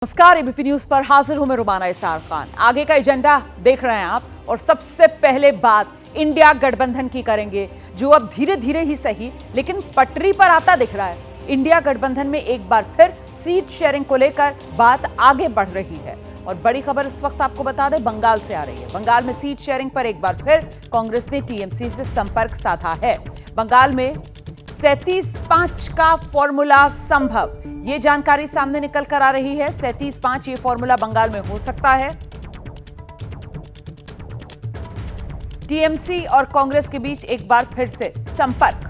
नमस्कार, ABP news पर हाजिर हूं मैं रुमाना इसार खान। आगे का एजेंडा देख रहे हैं आप और सबसे पहले बात इंडिया गठबंधन की करेंगे, जो अब धीरे धीरे ही सही लेकिन पटरी पर आता दिख रहा है। इंडिया गठबंधन में एक बार फिर सीट शेयरिंग को लेकर बात आगे बढ़ रही है और बड़ी खबर इस वक्त आपको बता दें बंगाल से आ रही है। बंगाल में सीट शेयरिंग पर एक बार फिर कांग्रेस ने टीएमसी से संपर्क साधा है। बंगाल में 37-5 का फॉर्मूला संभव, ये जानकारी सामने निकल कर आ रही है। 37-5 ये फॉर्मूला बंगाल में हो सकता है। टीएमसी और कांग्रेस के बीच एक बार फिर से संपर्क।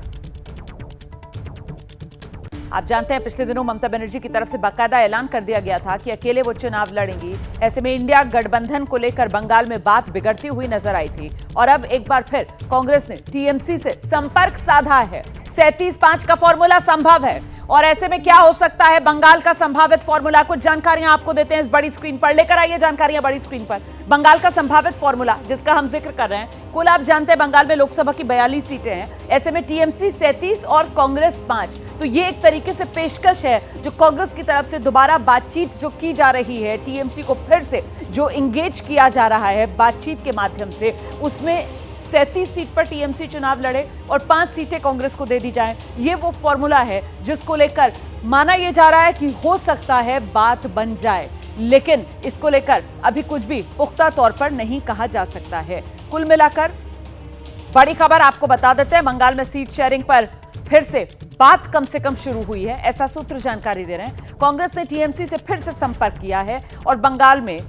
आप जानते हैं पिछले दिनों ममता बनर्जी की तरफ से बाकायदा ऐलान कर दिया गया था कि अकेले वो चुनाव लड़ेंगी। ऐसे में इंडिया गठबंधन को लेकर बंगाल में बात बिगड़ती हुई नजर आई थी और अब एक बार फिर कांग्रेस ने टीएमसी से संपर्क साधा है। 37-5 का फॉर्मूला संभव है और ऐसे में क्या हो सकता है बंगाल का संभावित फॉर्मूला, कुछ जानकारियां आपको देते हैं इस बड़ी स्क्रीन पर। लेकर आइए जानकारियां बड़ी स्क्रीन पर। बंगाल का संभावित फॉर्मूला जिसका हम जिक्र कर रहे हैं, कुल आप जानते हैं बंगाल में लोकसभा की 42 सीटें हैं। ऐसे में टीएमसी 37 और कांग्रेस 5, तो ये एक तरीके से पेशकश है जो कांग्रेस की तरफ से दोबारा बातचीत जो की जा रही है, टीएमसी को फिर से जो इंगेज किया जा रहा है बातचीत के माध्यम से, उसमें 37 सीट पर टीएमसी चुनाव लड़े और 5 सीटें कांग्रेस को दे दी जाएं। ये वो फॉर्मूला है जिसको लेकर माना यह जा रहा है कि हो सकता है बात बन जाए, लेकिन इसको लेकर अभी कुछ भी पुख्ता तौर पर नहीं कहा जा सकता है। कुल मिलाकर बड़ी खबर आपको बता देते हैं, बंगाल में सीट शेयरिंग पर फिर से बात कम से कम शुरू हुई है, ऐसा सूत्र जानकारी दे रहे हैं। कांग्रेस ने टीएमसी से फिर से संपर्क किया है और बंगाल में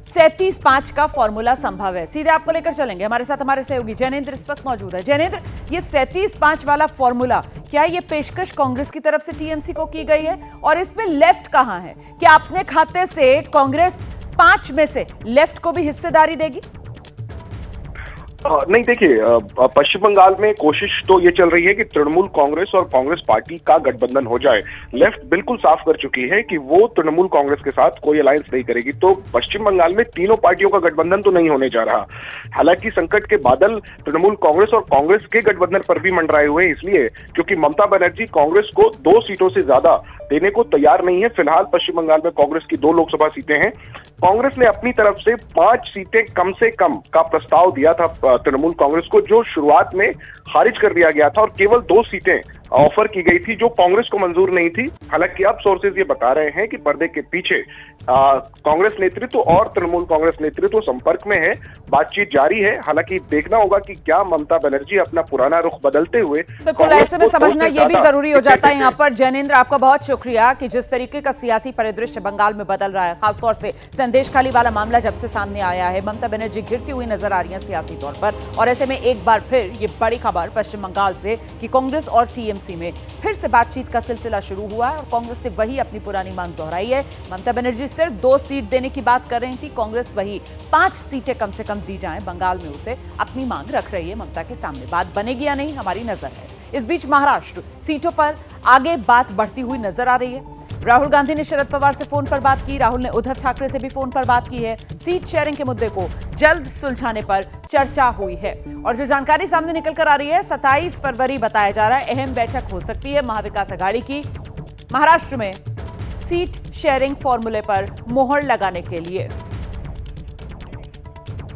37-5 का फॉर्मूला संभव है। सीधे आपको लेकर चलेंगे, हमारे साथ हमारे सहयोगी जैनेंद्र इस वक्त मौजूद है। जैनेंद्र, ये 37-5 वाला फॉर्मूला, क्या ये पेशकश कांग्रेस की तरफ से टीएमसी को की गई है और इसमें लेफ्ट कहां है? क्या अपने खाते से कांग्रेस 5 में से लेफ्ट को भी हिस्सेदारी देगी? नहीं, देखिए, पश्चिम बंगाल में कोशिश तो ये चल रही है कि तृणमूल कांग्रेस और कांग्रेस पार्टी का गठबंधन हो जाए। लेफ्ट बिल्कुल साफ कर चुकी है कि वो तृणमूल कांग्रेस के साथ कोई अलायंस नहीं करेगी, तो पश्चिम बंगाल में तीनों पार्टियों का गठबंधन तो नहीं होने जा रहा। हालांकि संकट के बादल तृणमूल कांग्रेस और कांग्रेस के गठबंधन पर भी मंडराए हुए हैं, इसलिए क्योंकि ममता बनर्जी कांग्रेस को 2 सीटों से ज्यादा देने को तैयार नहीं है। फिलहाल पश्चिम बंगाल में कांग्रेस की 2 लोकसभा सीटें हैं। कांग्रेस ने अपनी तरफ से 5 सीटें कम से कम का प्रस्ताव दिया था तृणमूल कांग्रेस को, जो शुरुआत में खारिज कर दिया गया था और केवल 2 सीटें ऑफर की गई थी जो कांग्रेस को मंजूर नहीं थी। हालांकि अब सोर्सेज ये बता रहे हैं कि पर्दे के पीछे कांग्रेस नेतृत्व और तृणमूल कांग्रेस नेतृत्व संपर्क में है, बातचीत जारी है। हालांकि देखना होगा कि क्या ममता बनर्जी अपना पुराना रुख बदलते हुए, बिल्कुल ऐसे में समझना यह भी जरूरी हो जाता है यहाँ पर। जैनेंद्र, आपका बहुत शुक्रिया कि जिस तरीके का सियासी परिदृश्य बंगाल में बदल रहा है, खासतौर से संदेश खाली वाला मामला जब से सामने आया है, ममता बनर्जी घिरती हुई नजर आ रही है सियासी तौर पर, और ऐसे में एक बार फिर ये बड़ी खबर पश्चिम बंगाल से कि कांग्रेस और टीएमसी में फिर से बातचीत का सिलसिला शुरू हुआ है और कांग्रेस ने वही अपनी पुरानी मांग दोहराई है। ममता बनर्जी सिर्फ 2 सीट देने की बात कर रही थी, कांग्रेस वही 5 सीटें कम से कम दी जाएं बंगाल में उसे अपनी मांग रख रही है ममता के सामने। बात बनेगी या नहीं, हमारी नजर है। इस बीच महाराष्ट्र सीटों पर आगे बात बढ़ती हुई नजर आ रही है। राहुल गांधी ने शरद पवार से फोन पर बात की, राहुल ने उद्धव ठाकरे से भी फोन पर बात की है। सीट शेयरिंग के मुद्दे को जल्द सुलझाने पर चर्चा हुई है और जो जानकारी सामने निकल कर आ रही है, 27 फरवरी बताया जा रहा है अहम बैठक हो सकती है महाविकास आघाड़ी की महाराष्ट्र में सीट शेयरिंग फॉर्मूले पर मोहर लगाने के लिए।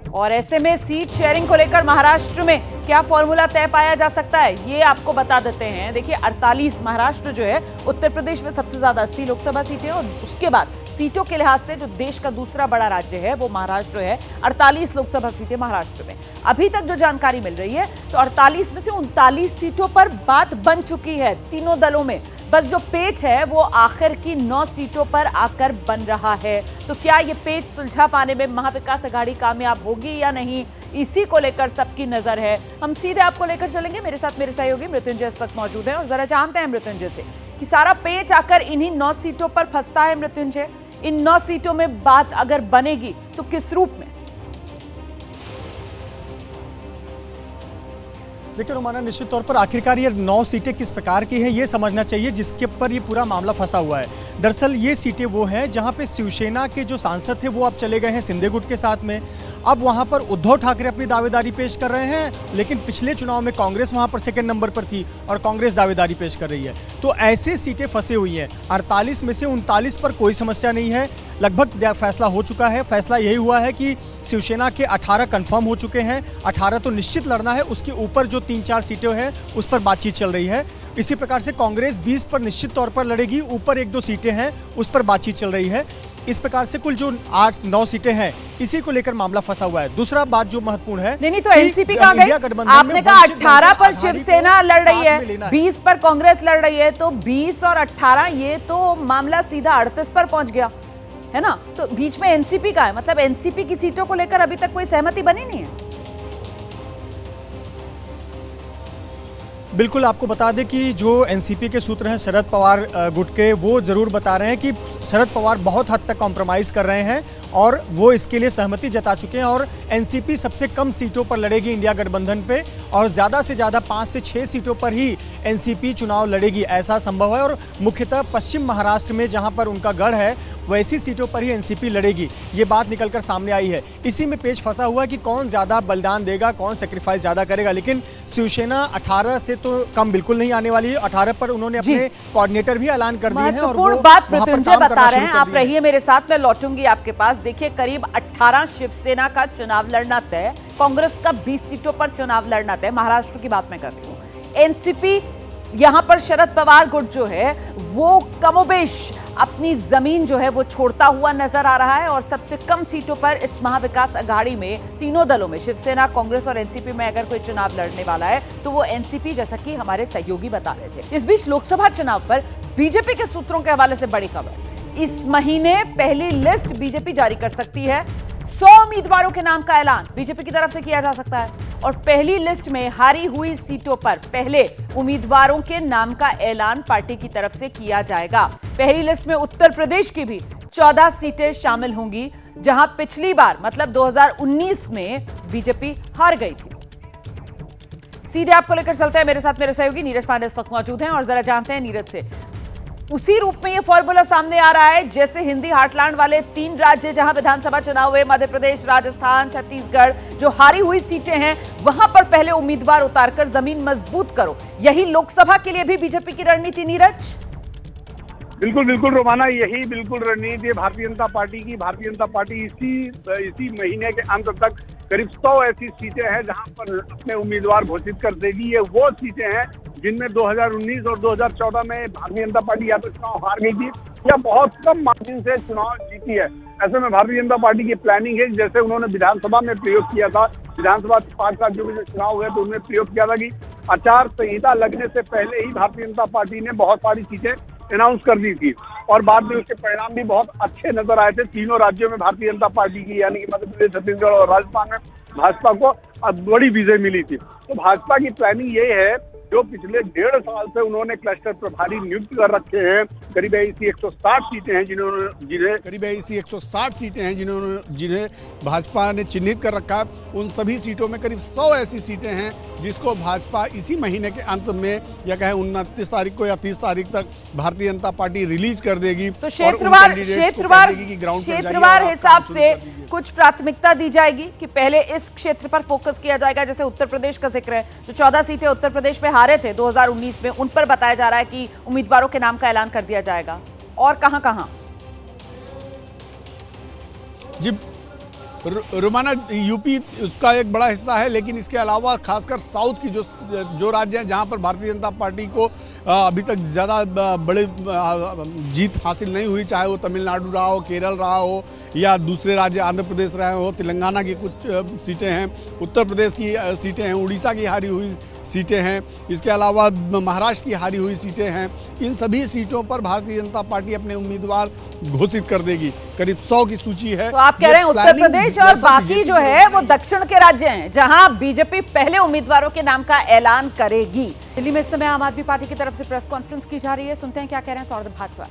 और ऐसे में सीट शेयरिंग को लेकर महाराष्ट्र में क्या फॉर्मूला तय पाया जा सकता है, ये आपको बता देते हैं। देखिए, 48 महाराष्ट्र जो है, उत्तर प्रदेश में सबसे ज्यादा 80 लोकसभा सीटें और उसके बाद सीटों के लिहाज से जो देश का दूसरा बड़ा राज्य है वो महाराष्ट्र है। 48 लोकसभा सीटें महाराष्ट्र में। अभी तक जो जानकारी मिल रही है तो 48 में से 39 सीटों पर बात बन चुकी है तीनों दलों में। बस जो पेच है वो आखिर की 9 सीटों पर आकर बन रहा है। तो क्या ये पेच सुलझा पाने में महाविकास आघाड़ी कामयाब होगी या नहीं, इसी को लेकर सबकी नजर है। हम सीधे आपको लेकर चलेंगे, मेरे साथ मेरे सहयोगी मृत्युंजय इस वक्त मौजूद है और जरा जानते हैं मृत्युंजय से कि सारा पेच आकर इन्हीं 9 सीटों पर फंसता है। मृत्युंजय, इन 9 सीटों में बात अगर बनेगी तो किस रूप में? देखिए रोमाना, निश्चित तौर पर आखिरकार ये 9 सीटें किस प्रकार की हैं ये समझना चाहिए, जिसके ऊपर ये पूरा मामला फंसा हुआ है। दरअसल ये सीटें वो हैं जहां पे शिवसेना के जो सांसद थे वो अब चले गए हैं शिंदे गुट के साथ में। अब वहां पर उद्धव ठाकरे अपनी दावेदारी पेश कर रहे हैं, लेकिन पिछले चुनाव में कांग्रेस वहां पर सेकंड नंबर पर थी और कांग्रेस दावेदारी पेश कर रही है। तो ऐसे सीटें फंसी हुई हैं। 48 में से 39 पर कोई समस्या नहीं है, लगभग फैसला हो चुका है। फैसला यही हुआ है कि शिवसेना के 18 कंफर्म हो चुके हैं, 18 तो निश्चित लड़ना है, उसके ऊपर जो 3-4 सीटें हैं उस पर बातचीत चल रही है। इसी प्रकार से कांग्रेस 20 पर निश्चित तौर पर लड़ेगी, ऊपर 1-2 सीटें हैं उस पर बातचीत चल रही है। इस प्रकार से कुल जो 8-9 सीटें हैं इसी को लेकर मामला फंसा हुआ है। दूसरा बात जो महत्वपूर्ण है, नहीं तो एनसीपी कहां गई? आपने कहा 18 पर शिवसेना लड़ रही है, 20 पर कांग्रेस लड़ रही है, तो 20 और 18 ये तो मामला सीधा 38 पर पहुंच गया है ना। तो बीच में एनसीपी का है, मतलब एनसीपी की सीटों को लेकर अभी तक कोई सहमति बनी नहीं है। बिल्कुल, आपको बता दें कि जो एनसीपी के सूत्र हैं शरद पवार गुट के, वो ज़रूर बता रहे हैं कि शरद पवार बहुत हद तक कॉम्प्रोमाइज़ कर रहे हैं और वो इसके लिए सहमति जता चुके हैं और एनसीपी सबसे कम सीटों पर लड़ेगी इंडिया गठबंधन पे और ज़्यादा से ज़्यादा 5 से 6 सीटों पर ही एनसीपी चुनाव लड़ेगी, ऐसा संभव है। और मुख्यतः पश्चिम महाराष्ट्र में जहाँ पर उनका गढ़ है वैसी सीटों पर ही एनसीपी लड़ेगी, ये बात निकलकर सामने आई है। इसी में पेच फंसा हुआ है कि कौन ज़्यादा बलिदान देगा, कौन सेक्रीफाइस ज़्यादा करेगा। लेकिन शिवसेना 18 से तो कम बिल्कुल नहीं आने वाली है। 18 पर उन्होंने अपने कोऑर्डिनेटर भी ऐलान कर दिए हैं और वो बात मृत्युंजय बता रहे हैं। आप रहिए मेरे साथ, मैं लौटूंगी आपके पास। देखिए, करीब 18 शिवसेना का चुनाव लड़ना तय, कांग्रेस का 20 सीटों पर चुनाव लड़ना तय। महाराष्ट्र की बात मैं कर रही हूँ। एनसीपी यहां पर शरद पवार गुट जो है वो कमोबेश अपनी जमीन जो है वो छोड़ता हुआ नजर आ रहा है और सबसे कम सीटों पर इस महाविकास अघाड़ी में तीनों दलों में शिवसेना, कांग्रेस और एनसीपी में अगर कोई चुनाव लड़ने वाला है तो वो एनसीपी, जैसा कि हमारे सहयोगी बता रहे थे। इस बीच लोकसभा चुनाव पर बीजेपी के सूत्रों के हवाले से बड़ी खबर, इस महीने पहली लिस्ट बीजेपी जारी कर सकती है। 100 उम्मीदवारों के नाम का ऐलान बीजेपी की तरफ से किया जा सकता है और पहली लिस्ट में हारी हुई सीटों पर पहले उम्मीदवारों के नाम का ऐलान पार्टी की तरफ से किया जाएगा। पहली लिस्ट में उत्तर प्रदेश की भी 14 सीटें शामिल होंगी, जहां पिछली बार मतलब 2019 में बीजेपी हार गई थी। सीधे आपको लेकर चलते हैं, मेरे साथ मेरे सहयोगी नीरज पांडे इस वक्त मौजूद हैं और जरा जानते हैं नीरज से। उसी रूप में ये फॉर्मूला सामने आ रहा है जैसे हिंदी हार्टलैंड वाले 3 राज्य जहां विधानसभा चुनाव हुए, मध्य प्रदेश, राजस्थान, छत्तीसगढ़, जो हारी हुई सीटें हैं वहां पर पहले उम्मीदवार उतारकर जमीन मजबूत करो। यही लोकसभा के लिए भी बीजेपी की रणनीति नीरज? बिल्कुल बिल्कुल रोमाना, यही बिल्कुल रणनीति है भारतीय जनता पार्टी की। भारतीय जनता पार्टी इसी महीने के अंत तक करीब 100 ऐसी सीटें हैं जहां पर अपने उम्मीदवार घोषित कर देगी। ये वो सीटें हैं जिनमें 2019 और 2014 में भारतीय जनता पार्टी या तो चुनाव हार गई थी या बहुत कम मार्जिन से चुनाव जीती है। ऐसे में भारतीय जनता पार्टी की प्लानिंग है, जैसे उन्होंने विधानसभा में प्रयोग किया था, विधानसभा 5 राज्यों में जो चुनाव हुए तो उन्होंने प्रयोग किया था कि आचार संहिता लगने से पहले ही भारतीय जनता पार्टी ने बहुत सारी चीजें अनाउंस कर दी थी और बाद में उसके परिणाम भी बहुत अच्छे नजर आए थे। तीनों राज्यों में भारतीय जनता पार्टी की यानी कि मध्य प्रदेश, छत्तीसगढ़ और राजस्थान में भाजपा को अब बड़ी विजय मिली थी। तो भाजपा की प्लानिंग ये है, जो पिछले 1.5 साल से उन्होंने क्लस्टर प्रभारी नियुक्त कर रखे हैं, करीब ऐसी 160 सीटें हैं जिन्हें भाजपा ने चिन्हित कर रखा है। उन सभी सीटों में करीब 100 ऐसी सीटें हैं जिसको भाजपा इसी महीने के अंत में या कहें 29 तारीख को या 30 तारीख तक भारतीय जनता पार्टी रिलीज कर देगी। तो क्षेत्रवार हिसाब से कुछ प्राथमिकता दी जाएगी कि पहले इस क्षेत्र पर फोकस किया जाएगा। जैसे उत्तर प्रदेश का जिक्र है, जो 14 सीटें उत्तर प्रदेश में हारे थे 2019 में, उन पर बताया जा रहा है कि उम्मीदवारों के नाम का ऐलान कर दिया जाएगा। और कहां-कहां? जी रोमाना, यूपी उसका एक बड़ा हिस्सा है, लेकिन इसके अलावा खासकर साउथ की जो राज्य हैं जहां पर भारतीय जनता पार्टी को अभी तक ज़्यादा बड़े जीत हासिल नहीं हुई, चाहे वो तमिलनाडु रहा हो, केरल रहा हो या दूसरे राज्य आंध्र प्रदेश रहे हो, तेलंगाना की कुछ सीटें हैं, उत्तर प्रदेश की सीटें हैं, उड़ीसा की हारी हुई सीटें हैं, इसके अलावा महाराष्ट्र की हारी हुई सीटें हैं। इन सभी सीटों पर भारतीय जनता पार्टी अपने उम्मीदवार घोषित कर देगी। करीब 100 की सूची है। तो आप कह रहे हैं उत्तर प्रदेश और बाकी जो है वो दक्षिण के राज्य हैं जहां बीजेपी पहले उम्मीदवारों के नाम का ऐलान करेगी। दिल्ली में इस समय आम आदमी पार्टी की तरफ से प्रेस कॉन्फ्रेंस की जा रही है, सुनते हैं क्या कह रहे हैं सौरभ भारद्वाज।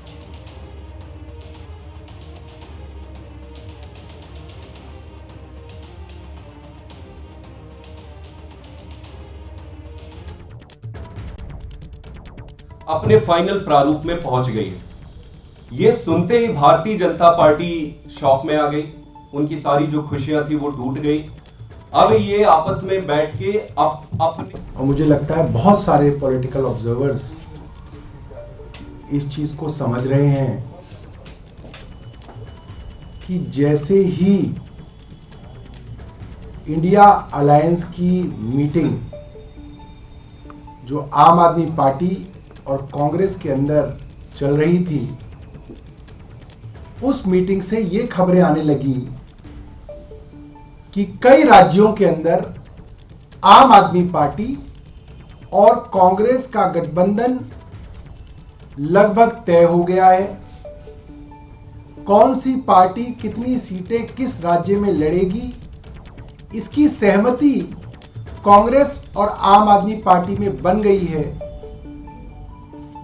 अपने फाइनल प्रारूप में पहुंच गई है। ये सुनते ही भारतीय जनता पार्टी शॉक में आ गई, उनकी सारी जो खुशियां थी वो टूट गई। अब ये आपस में बैठ के अपने, और मुझे लगता है बहुत सारे पॉलिटिकल ऑब्जर्वर्स इस चीज को समझ रहे हैं कि जैसे ही इंडिया अलायंस की मीटिंग जो आम आदमी पार्टी और कांग्रेस के अंदर चल रही थी, उस मीटिंग से ये खबरें आने लगी कि कई राज्यों के अंदर आम आदमी पार्टी और कांग्रेस का गठबंधन लगभग तय हो गया है। कौन सी पार्टी कितनी सीटें किस राज्य में लड़ेगी, इसकी सहमति कांग्रेस और आम आदमी पार्टी में बन गई है,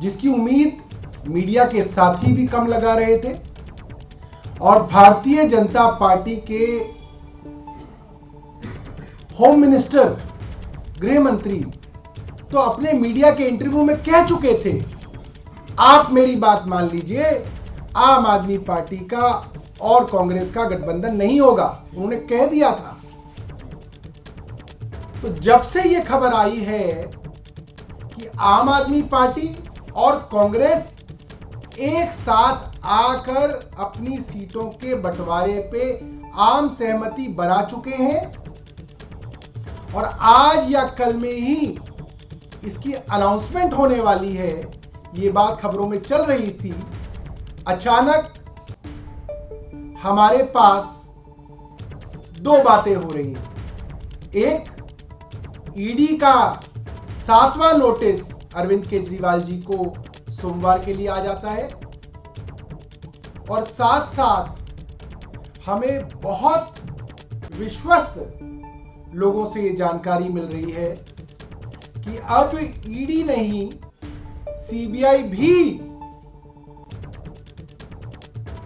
जिसकी उम्मीद मीडिया के साथी भी कम लगा रहे थे। और भारतीय जनता पार्टी के होम मिनिस्टर, गृह मंत्री तो अपने मीडिया के इंटरव्यू में कह चुके थे, आप मेरी बात मान लीजिए, आम आदमी पार्टी का और कांग्रेस का गठबंधन नहीं होगा, उन्होंने कह दिया था। तो जब से यह खबर आई है कि आम आदमी पार्टी और कांग्रेस एक साथ आकर अपनी सीटों के बंटवारे पे आम सहमति बना चुके हैं और आज या कल में ही इसकी अनाउंसमेंट होने वाली है, ये बात खबरों में चल रही थी। अचानक हमारे पास दो बातें हो रही हैं। एक, ईडी का 7वां नोटिस अरविंद केजरीवाल जी को सोमवार के लिए आ जाता है और साथ साथ हमें बहुत विश्वस्त लोगों से ये जानकारी मिल रही है कि अब ईडी नहीं, सीबीआई भी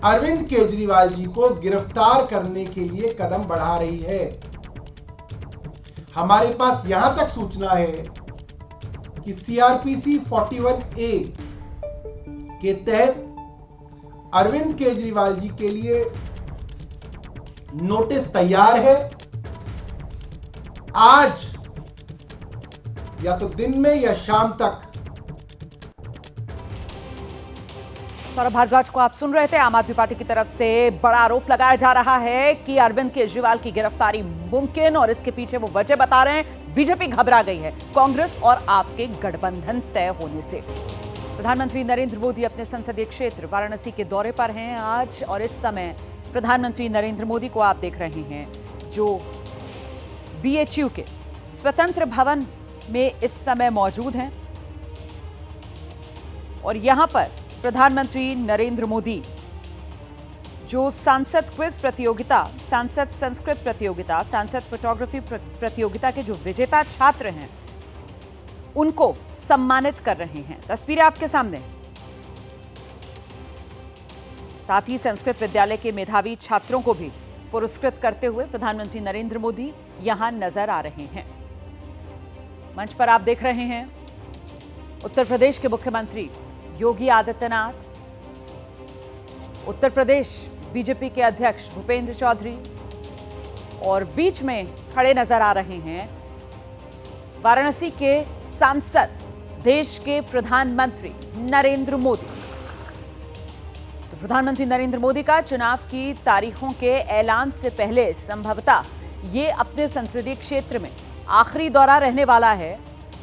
अरविंद केजरीवाल जी को गिरफ्तार करने के लिए कदम बढ़ा रही है। हमारे पास यहां तक सूचना है कि सीआरपीसी 41A के तहत अरविंद केजरीवाल जी के लिए नोटिस तैयार है। आज या तो दिन में या शाम तक। सौरभ भारद्वाज को आप सुन रहे थे। आम आदमी पार्टी की तरफ से बड़ा आरोप लगाया जा रहा है कि अरविंद केजरीवाल की गिरफ्तारी मुमकिन, और इसके पीछे वो वजह बता रहे हैं, बीजेपी घबरा गई है कांग्रेस और आपके गठबंधन तय होने से। प्रधानमंत्री नरेंद्र मोदी अपने संसदीय क्षेत्र वाराणसी के दौरे पर हैं आज, और इस समय प्रधानमंत्री नरेंद्र मोदी को आप देख रहे हैं जो बीएचयू के स्वतंत्र भवन में इस समय मौजूद हैं। और यहां पर प्रधानमंत्री नरेंद्र मोदी जो सांसद क्विज प्रतियोगिता, सांसद संस्कृत प्रतियोगिता, सांसद फोटोग्राफी प्रतियोगिता के जो विजेता छात्र हैं उनको सम्मानित कर रहे हैं। तस्वीरें आपके सामने। साथ ही संस्कृत विद्यालय के मेधावी छात्रों को भी पुरस्कृत करते हुए प्रधानमंत्री नरेंद्र मोदी यहां नजर आ रहे हैं। मंच पर आप देख रहे हैं उत्तर प्रदेश के मुख्यमंत्री योगी आदित्यनाथ, उत्तर प्रदेश बीजेपी के अध्यक्ष भूपेंद्र चौधरी, और बीच में खड़े नजर आ रहे हैं वाराणसी के सांसद, देश के प्रधानमंत्री नरेंद्र मोदी। तो प्रधानमंत्री नरेंद्र मोदी का चुनाव की तारीखों के ऐलान से पहले संभवतः ये अपने संसदीय क्षेत्र में आखिरी दौरा रहने वाला है।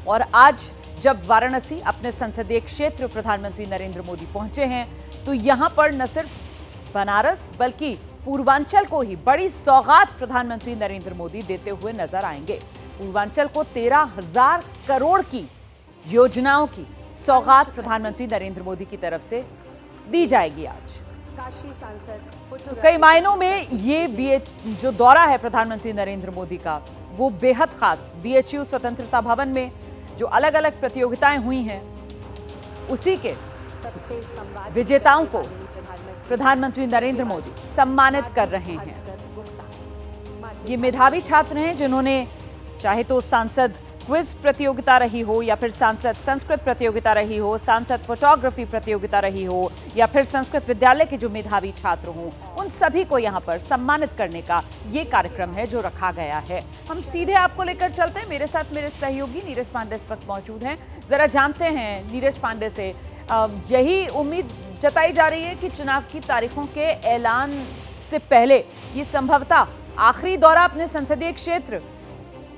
और आज जब वाराणसी अपने संसदीय क्षेत्र प्रधानमंत्री नरेंद्र मोदी पहुंचे हैं तो यहां पर न सिर्फ बनारस बल्कि पूर्वांचल को ही बड़ी सौगात प्रधानमंत्री नरेंद्र मोदी देते हुए नजर आएंगे। पूर्वांचल को 13,000 करोड़ की योजनाओं की सौगात प्रधानमंत्री नरेंद्र मोदी की तरफ से दी जाएगी आज। तो कई मायनों में ये जो दौरा है प्रधानमंत्री नरेंद्र मोदी का वो बेहद खास। बीएचयू स्वतंत्रता भवन में जो अलग अलग प्रतियोगिताएं हुई हैं उसी के विजेताओं को प्रधानमंत्री नरेंद्र मोदी सम्मानित कर रहे हैं। ये मेधावी छात्र हैं जिन्होंने चाहे तो सांसद क्विज प्रतियोगिता रही हो या फिर सांसद संस्कृत प्रतियोगिता रही हो, सांसद फोटोग्राफी प्रतियोगिता रही हो या फिर संस्कृत विद्यालय के जो मेधावी छात्र हों, उन सभी को यहां पर सम्मानित करने का ये कार्यक्रम है जो रखा गया है। हम सीधे आपको लेकर चलते हैं। मेरे साथ मेरे सहयोगी नीरज पांडे इस वक्त मौजूद हैं। जरा जानते हैं नीरज पांडे से, यही उम्मीद जताई जा रही है कि चुनाव की तारीखों के ऐलान से पहले ये संभवतः आखिरी दौरा अपने संसदीय क्षेत्र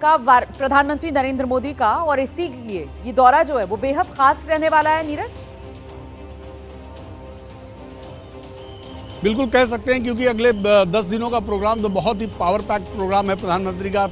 का प्रधानमंत्री नरेंद्र मोदी का, और इसीलिए ये दौरा जो है वो बेहद खास रहने वाला है। नीरज, बिल्कुल कह सकते हैं, क्योंकि अगले 10 दिनों का प्रोग्राम तो बहुत ही पावर पैक्ड प्रोग्राम है प्रधानमंत्री का।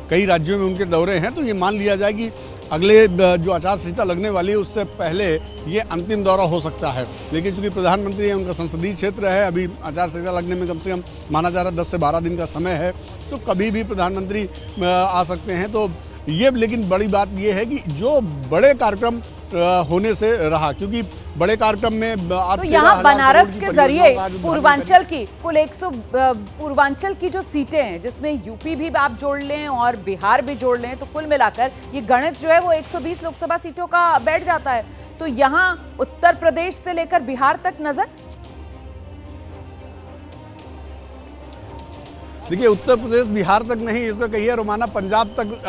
कई राज्यों में उनके दौरे हैं, तो ये मान लिया जाए कि अगले जो आचार संहिता लगने वाली है उससे पहले ये अंतिम दौरा हो सकता है। लेकिन चूंकि प्रधानमंत्री है, उनका संसदीय क्षेत्र है, अभी आचार संहिता लगने में कम से कम माना जा रहा है 10 से 12 दिन का समय है, तो कभी भी प्रधानमंत्री आ सकते हैं। तो ये, लेकिन बड़ी बात ये है कि जो बड़े कार्यक्रम होने से रहा, क्योंकि बड़े कार्यक्रम में तो यहाँ बनारस के जरिए पूर्वांचल की कुल 100 पूर्वांचल की जो सीटें हैं, जिसमें यूपी भी आप जोड़ लें और बिहार भी जोड़ लें, तो कुल मिलाकर ये गणित जो है वो 120 लोकसभा सीटों का बैठ जाता है। तो यहाँ उत्तर प्रदेश से लेकर बिहार तक नजर। देखिए, उत्तर प्रदेश बिहार तक नहीं, इसको कहिए रोमाना पंजाब तक,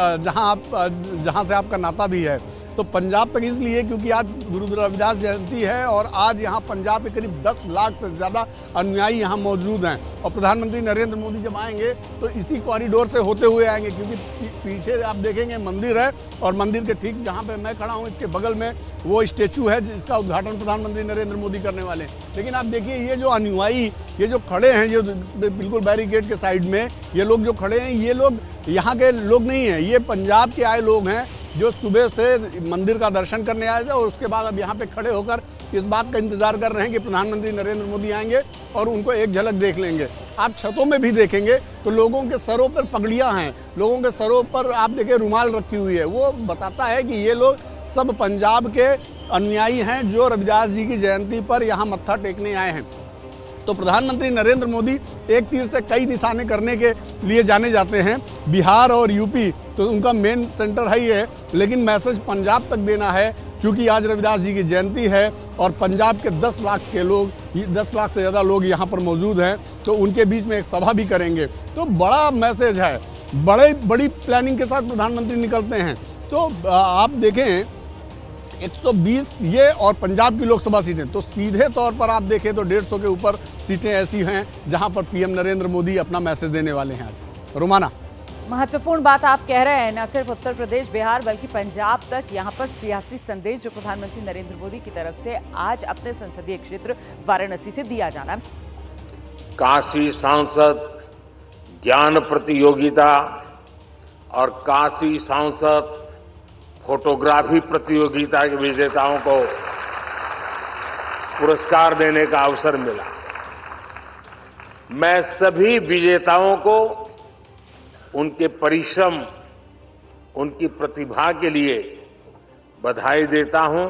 जहां से आपका नाता भी है। तो पंजाब तक इसलिए क्योंकि आज गुरु रविदास जयंती है और आज यहाँ पंजाब के करीब 10 लाख से ज़्यादा अनुयायी यहाँ मौजूद हैं। और प्रधानमंत्री नरेंद्र मोदी जब आएंगे तो इसी कॉरिडोर से होते हुए आएंगे, क्योंकि पीछे आप देखेंगे मंदिर है और मंदिर के ठीक जहाँ पे मैं खड़ा हूँ इसके बगल में वो स्टेचू है जिसका उद्घाटन प्रधानमंत्री नरेंद्र मोदी करने वाले हैं। लेकिन आप देखिए, ये जो अनुयायी, ये जो खड़े हैं, ये बिल्कुल बैरिकेड के साइड में ये लोग जो खड़े हैं, ये लोग यहाँ के लोग नहीं हैं, ये पंजाब के आए लोग हैं जो सुबह से मंदिर का दर्शन करने आए थे और उसके बाद अब यहाँ पे खड़े होकर इस बात का इंतजार कर रहे हैं कि प्रधानमंत्री नरेंद्र मोदी आएंगे और उनको एक झलक देख लेंगे। आप छतों में भी देखेंगे तो लोगों के सरों पर पगड़ियाँ हैं, लोगों के सरों पर आप देखिए रुमाल रखी हुई है। वो बताता है कि ये लोग सब पंजाब के अनुयायी हैं जो रविदास जी की जयंती पर यहाँ मत्था टेकने आए हैं। तो प्रधानमंत्री नरेंद्र मोदी एक तीर से कई निशाने करने के लिए जाने जाते हैं। बिहार और यूपी तो उनका मेन सेंटर है ही है, लेकिन मैसेज पंजाब तक देना है, क्योंकि आज रविदास जी की जयंती है और पंजाब के 10 लाख के लोग, 10 लाख से ज़्यादा लोग यहाँ पर मौजूद हैं, तो उनके बीच में एक सभा भी करेंगे। तो बड़ा मैसेज है, बड़ी प्लानिंग के साथ प्रधानमंत्री निकलते हैं। तो आप देखें 120 ये और पंजाब की लोकसभा सीटें, तो सीधे तौर पर आप देखें तो 150 के ऊपर सीटें ऐसी हैं जहां पर पीएम नरेंद्र मोदी अपना मैसेज देने वाले हैं आज। रोमाना, महत्वपूर्ण बात आप कह रहे हैं, न सिर्फ उत्तर प्रदेश बिहार बल्कि पंजाब तक यहाँ पर सियासी संदेश जो प्रधानमंत्री नरेंद्र मोदी की तरफ से आज अपने संसदीय क्षेत्र वाराणसी से दिया जाना है। काशी सांसद ज्ञान प्रतियोगिता और काशी सांसद फोटोग्राफी प्रतियोगिता के विजेताओं को पुरस्कार देने का अवसर मिला। मैं सभी विजेताओं को उनके परिश्रम, उनकी प्रतिभा के लिए बधाई देता हूं।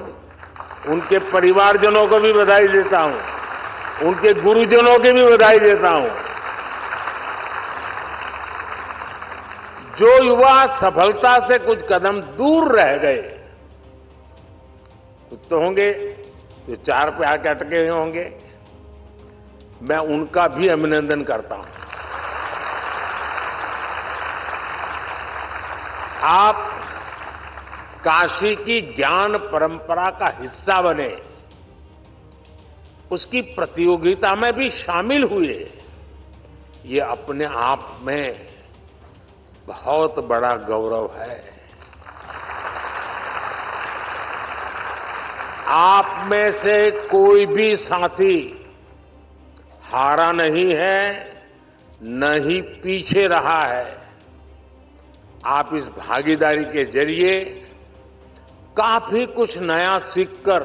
उनके परिवारजनों को भी बधाई देता हूं, उनके गुरुजनों की भी बधाई देता हूं। जो युवा सफलता से कुछ कदम दूर रह गए, कुछ तो होंगे जो 4 पे आके अटके हुए होंगे, मैं उनका भी अभिनंदन करता हूं। आप काशी की ज्ञान परंपरा का हिस्सा बने, उसकी प्रतियोगिता में भी शामिल हुए, ये अपने आप में बहुत बड़ा गौरव है। आप में से कोई भी साथी हारा नहीं है, न ही पीछे रहा है। आप इस भागीदारी के जरिए काफी कुछ नया सीखकर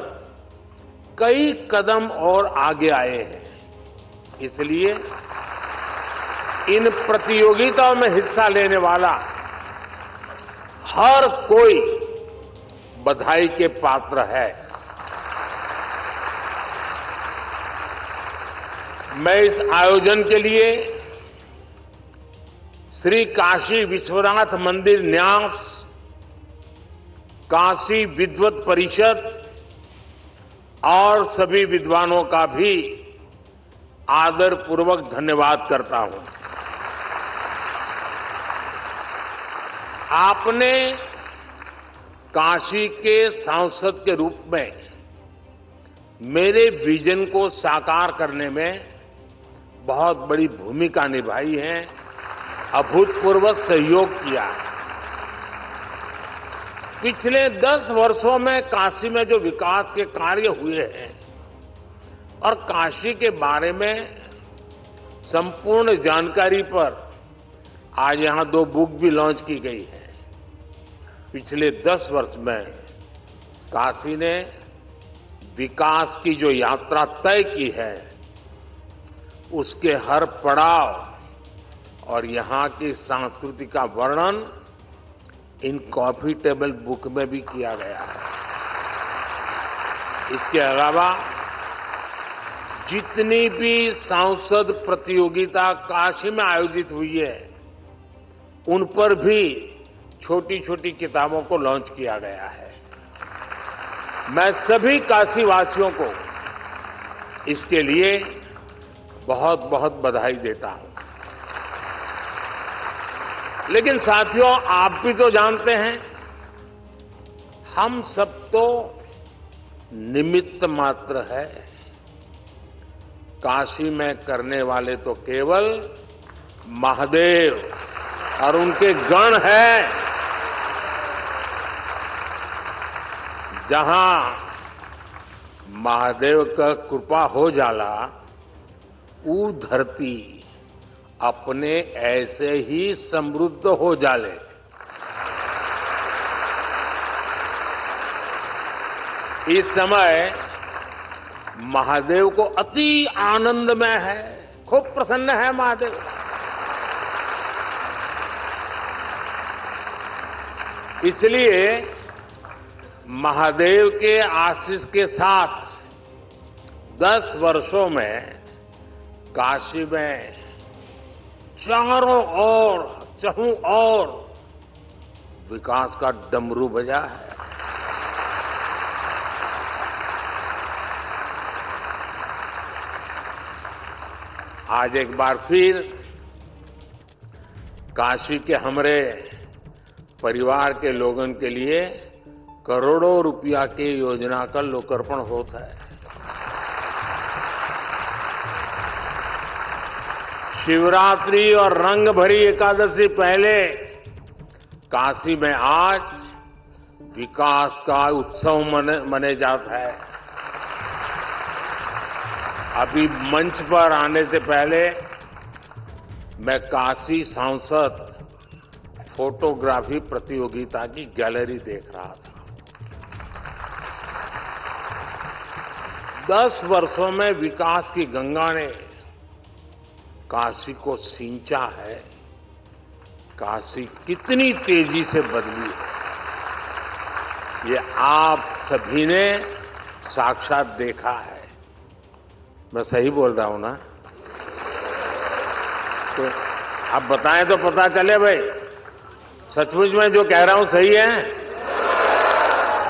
कई कदम और आगे आए हैं। इसलिए इन प्रतियोगिताओं में हिस्सा लेने वाला हर कोई बधाई के पात्र है। मैं इस आयोजन के लिए श्री काशी विश्वनाथ मंदिर न्यास काशी विद्वत परिषद और सभी विद्वानों का भी आदर पूर्वक धन्यवाद करता हूं। आपने काशी के सांसद के रूप में मेरे विजन को साकार करने में बहुत बड़ी भूमिका निभाई है, अभूतपूर्व सहयोग किया है। पिछले 10 वर्षों में काशी में जो विकास के कार्य हुए हैं और काशी के बारे में संपूर्ण जानकारी पर आज यहां 2 बुक भी लॉन्च की गई है। पिछले 10 वर्ष में काशी ने विकास की जो यात्रा तय की है उसके हर पड़ाव और यहां की संस्कृति का वर्णन इन कॉफी टेबल बुक में भी किया गया है। इसके अलावा जितनी भी सांसद प्रतियोगिता काशी में आयोजित हुई है उन पर भी छोटी छोटी किताबों को लॉन्च किया गया है। मैं सभी काशी वासियों को इसके लिए बहुत बहुत बधाई देता हूं। लेकिन साथियों, आप भी तो जानते हैं हम सब तो निमित्त मात्र है। काशी में करने वाले तो केवल महादेव और उनके गण हैं। जहां महादेव का कृपा हो जाला ऊ धरती अपने ऐसे ही समृद्ध हो जाले। इस समय महादेव को अति आनंदमय है, खूब प्रसन्न है महादेव। इसलिए महादेव के आशीष के साथ 10 वर्षों में काशी में चारों ओर चहुं ओर विकास का डमरू बजा है। आज एक बार फिर काशी के हमारे परिवार के लोगों के लिए करोड़ों रुपया की योजना का लोकार्पण होता है। शिवरात्रि और रंग भरी एकादशी पहले काशी में आज विकास का उत्सव मने जाता है। अभी मंच पर आने से पहले मैं काशी सांसद फोटोग्राफी प्रतियोगिता की गैलरी देख रहा था। 10 वर्षों में विकास की गंगा ने काशी को सिंचा है। काशी कितनी तेजी से बदली है ये आप सभी ने साक्षात देखा है। मैं सही बोल रहा हूं ना? तो आप बताएं तो पता चले भाई सचमुच में जो कह रहा हूं सही है।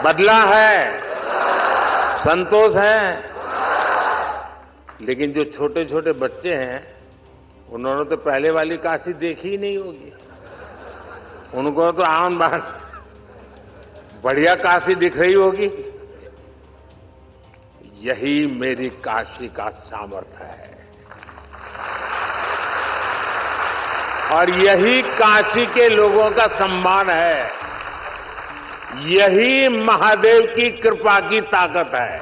बदला है, संतोष है। लेकिन जो छोटे छोटे बच्चे हैं उन्होंने तो पहले वाली काशी देखी ही नहीं होगी। उनको तो आम बात बढ़िया काशी दिख रही होगी। यही मेरी काशी का सामर्थ्य है और यही काशी के लोगों का सम्मान है। यही महादेव की कृपा की ताकत है।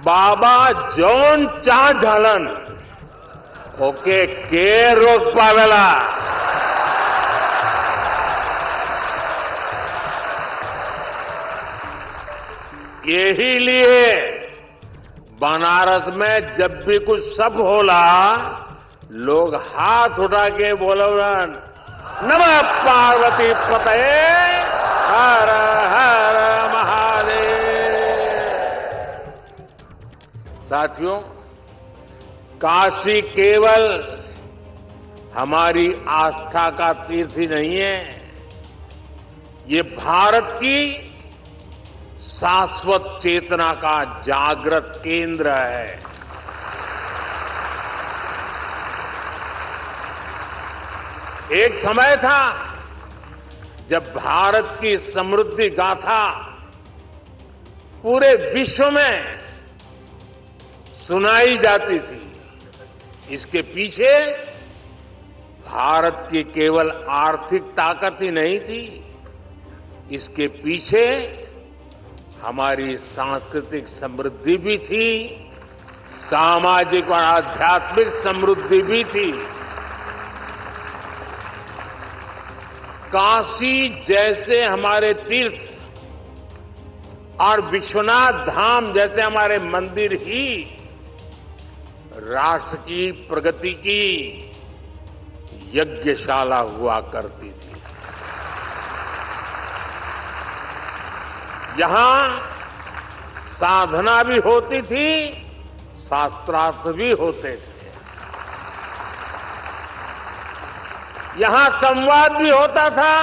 बाबा जौन चा झालन ओके के रोक पावेला। यही लिए बनारस में जब भी कुछ सब होला लोग हाथ उठा के बोलन नमः पार्वती पतये हर हर महादेव। साथियों, काशी केवल हमारी आस्था का तीर्थ ही नहीं है, ये भारत की शाश्वत चेतना का जागृत केंद्र है। एक समय था जब भारत की समृद्धि गाथा पूरे विश्व में सुनाई जाती थी। इसके पीछे भारत की केवल आर्थिक ताकत ही नहीं थी, इसके पीछे हमारी सांस्कृतिक समृद्धि भी थी, सामाजिक और आध्यात्मिक समृद्धि भी थी। काशी जैसे हमारे तीर्थ और विश्वनाथ धाम जैसे हमारे मंदिर ही राष्ट्र की प्रगति की यज्ञशाला हुआ करती थी। यहां साधना भी होती थी, शास्त्रार्थ भी होते थे। यहां संवाद भी होता था,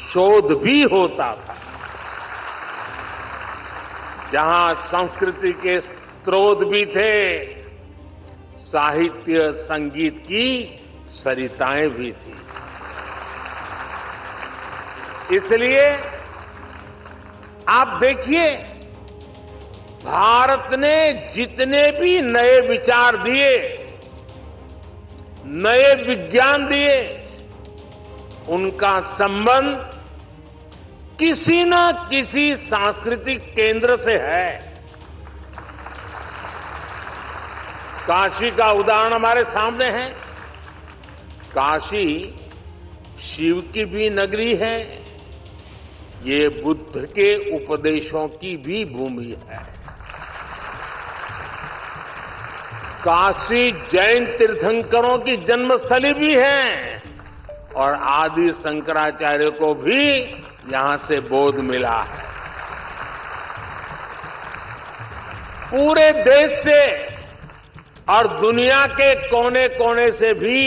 शोध भी होता था। जहां संस्कृति के स्रोत भी थे, साहित्य संगीत की सरिताएं भी थी। इसलिए आप देखिए, भारत ने जितने भी नए विचार दिए, नए विज्ञान दिए, उनका संबंध किसी न किसी सांस्कृतिक केंद्र से है। काशी का उदाहरण हमारे सामने है। काशी शिव की भी नगरी है, ये बुद्ध के उपदेशों की भी भूमि है। काशी जैन तीर्थंकरों की जन्मस्थली भी है और आदि शंकराचार्य को भी यहां से बोध मिला है। पूरे देश से और दुनिया के कोने कोने से भी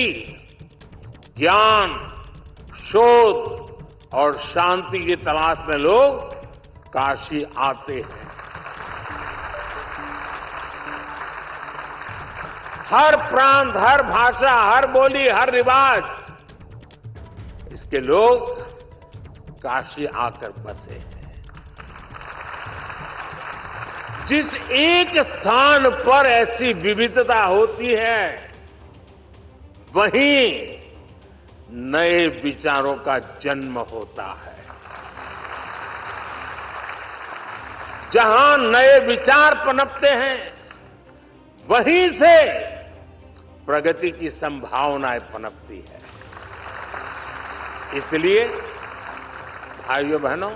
ज्ञान, शोध और शांति की तलाश में लोग काशी आते हैं। हर प्रांत, हर भाषा, हर बोली, हर रिवाज, इसके लोग काशी आकर बसे हैं। जिस एक स्थान पर ऐसी विविधता होती है, वहीं नए विचारों का जन्म होता है। जहां नए विचार पनपते हैं, वहीं से प्रगति की संभावनाएं पनपती है। इसलिए भाइयों बहनों,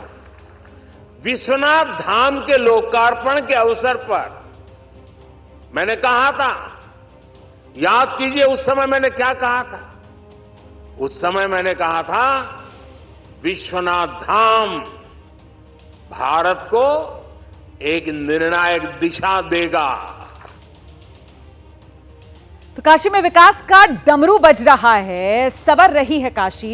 विश्वनाथ धाम के लोकार्पण के अवसर पर मैंने कहा था, याद कीजिए उस समय मैंने क्या कहा था। उस समय मैंने कहा था, विश्वनाथ धाम भारत को एक निर्णायक दिशा देगा। तो काशी में विकास का डमरू बज रहा है, सवर रही है काशी।